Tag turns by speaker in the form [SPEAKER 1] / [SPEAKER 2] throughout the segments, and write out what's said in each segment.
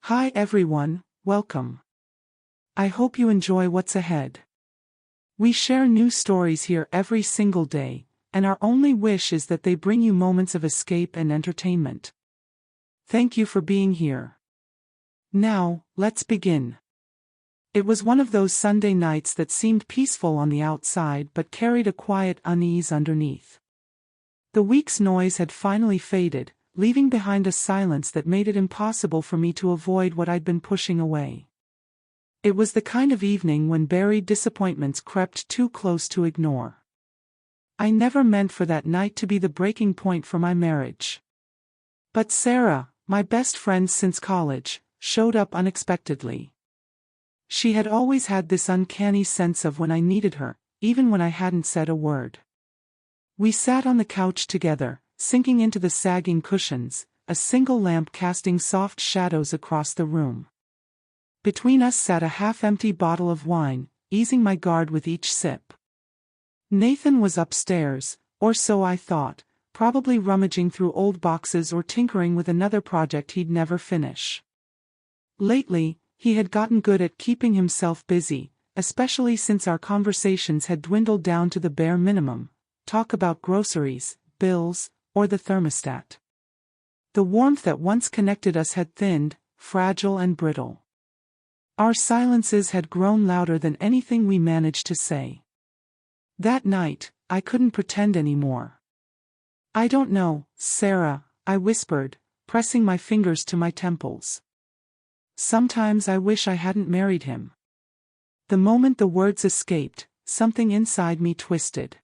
[SPEAKER 1] Hi everyone, welcome. I hope you enjoy what's ahead. We share new stories here every single day, and our only wish is that they bring you moments of escape and entertainment. Thank you for being here. Now, let's begin. It was one of those Sunday nights that seemed peaceful on the outside but carried a quiet unease underneath. The week's noise had finally faded, leaving behind a silence that made it impossible for me to avoid what I'd been pushing away. It was the kind of evening when buried disappointments crept too close to ignore. I never meant for that night to be the breaking point for my marriage. But Sarah, my best friend since college, showed up unexpectedly. She had always had this uncanny sense of when I needed her, even when I hadn't said a word. We sat on the couch together, sinking into the sagging cushions, a single lamp casting soft shadows across the room. Between us sat a half-empty bottle of wine, easing my guard with each sip. Nathan was upstairs, or so I thought, probably rummaging through old boxes or tinkering with another project he'd never finish. Lately, he had gotten good at keeping himself busy, especially since our conversations had dwindled down to the bare minimum: talk about groceries, bills, or the thermostat. The warmth that once connected us had thinned, fragile and brittle. Our silences had grown louder than anything we managed to say. That night, I couldn't pretend anymore. "I don't know, Sarah," I whispered, pressing my fingers to my temples. "Sometimes I wish I hadn't married him." The moment the words escaped, something inside me twisted.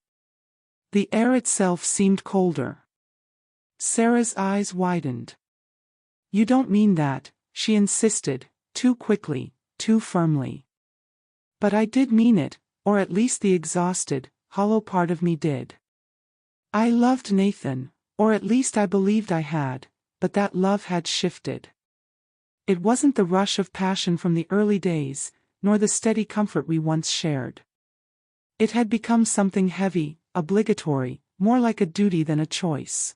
[SPEAKER 1] The air itself seemed colder. Sarah's eyes widened. "You don't mean that," she insisted, too quickly, too firmly. But I did mean it, or at least the exhausted, hollow part of me did. I loved Nathan, or at least I believed I had, but that love had shifted. It wasn't the rush of passion from the early days, nor the steady comfort we once shared. It had become something heavy, obligatory, more like a duty than a choice.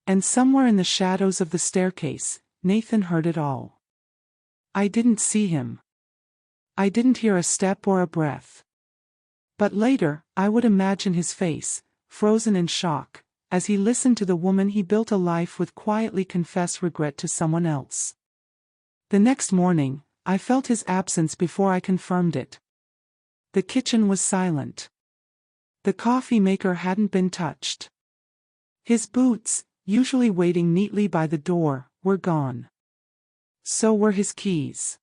[SPEAKER 1] And somewhere in the shadows of the staircase, Nathan heard it all. I didn't see him. I didn't hear a step or a breath. But later, I would imagine his face, frozen in shock, as he listened to the woman he built a life with quietly confess regret to someone else. The next morning, I felt his absence before I confirmed it. The kitchen was silent. The coffee maker hadn't been touched. His boots, usually waiting neatly by the door, were gone. So were his keys.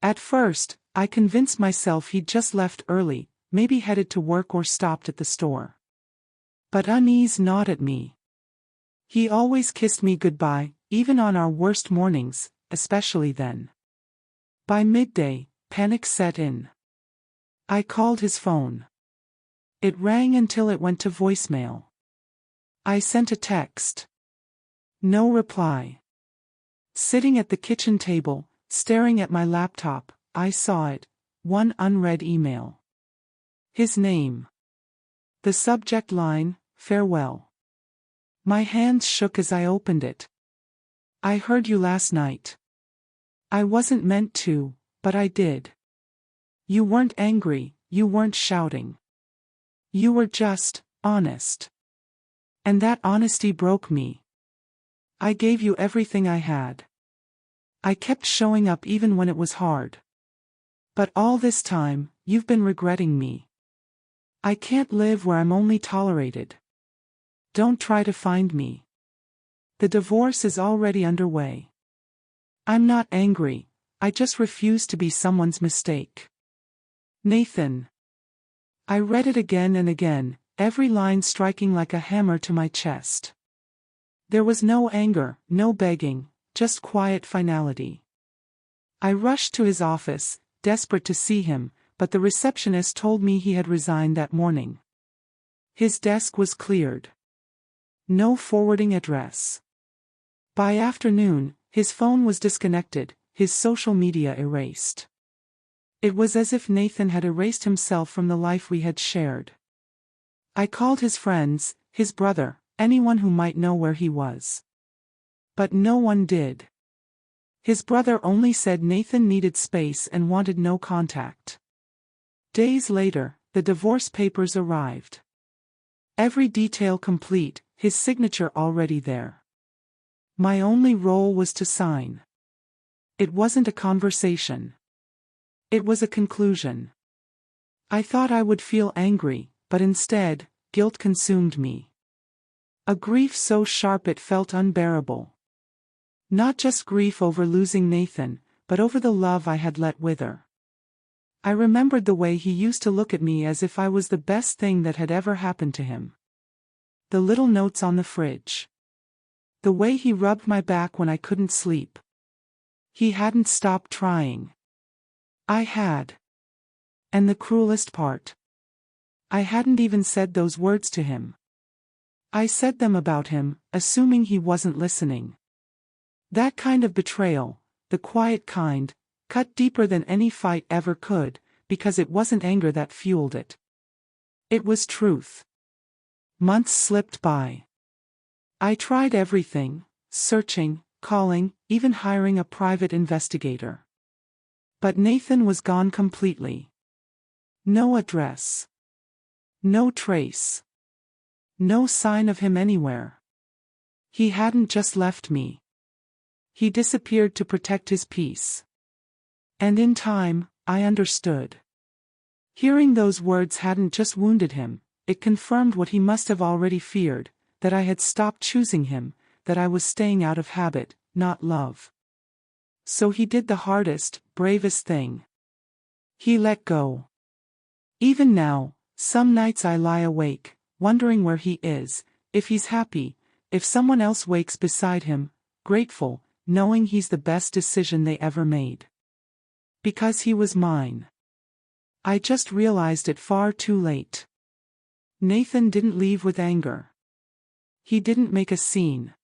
[SPEAKER 1] At first, I convinced myself he'd just left early, maybe headed to work or stopped at the store. But unease gnawed at me. He always kissed me goodbye, even on our worst mornings, especially then. By midday, panic set in. I called his phone. It rang until it went to voicemail. I sent a text. No reply. Sitting at the kitchen table, staring at my laptop, I saw it, one unread email. His name. The subject line, "Farewell." My hands shook as I opened it. "I heard you last night. I wasn't meant to, but I did. You weren't angry, you weren't shouting. You were just honest. And that honesty broke me. I gave you everything I had. I kept showing up even when it was hard. But all this time, you've been regretting me. I can't live where I'm only tolerated. Don't try to find me. The divorce is already underway. I'm not angry, I just refuse to be someone's mistake. Nathan." I read it again and again, every line striking like a hammer to my chest. There was no anger, no begging, just quiet finality. I rushed to his office, desperate to see him, but the receptionist told me he had resigned that morning. His desk was cleared. No forwarding address. By afternoon, his phone was disconnected, his social media erased. It was as if Nathan had erased himself from the life we had shared. I called his friends, his brother, anyone who might know where he was. But no one did. His brother only said Nathan needed space and wanted no contact. Days later, the divorce papers arrived. Every detail complete, his signature already there. My only role was to sign. It wasn't a conversation. It was a conclusion. I thought I would feel angry, but instead, guilt consumed me. A grief so sharp it felt unbearable. Not just grief over losing Nathan, but over the love I had let wither. I remembered the way he used to look at me as if I was the best thing that had ever happened to him. The little notes on the fridge. The way he rubbed my back when I couldn't sleep. He hadn't stopped trying. I had. And the cruelest part. I hadn't even said those words to him. I said them about him, assuming he wasn't listening. That kind of betrayal, the quiet kind, cut deeper than any fight ever could, because it wasn't anger that fueled it. It was truth. Months slipped by. I tried everything, searching, calling, even hiring a private investigator. But Nathan was gone completely. No address. No trace. No sign of him anywhere. He hadn't just left me. He disappeared to protect his peace. And in time, I understood. Hearing those words hadn't just wounded him, it confirmed what he must have already feared, that I had stopped choosing him, that I was staying out of habit, not love. So he did the hardest, bravest thing. He let go. Even now, some nights I lie awake, wondering where he is, if he's happy, if someone else wakes beside him, grateful, knowing he's the best decision they ever made. Because he was mine. I just realized it far too late. Nathan didn't leave with anger. He didn't make a scene.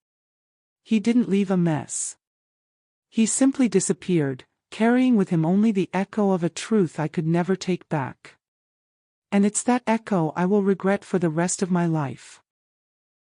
[SPEAKER 1] He didn't leave a mess. He simply disappeared, carrying with him only the echo of a truth I could never take back. And it's that echo I will regret for the rest of my life.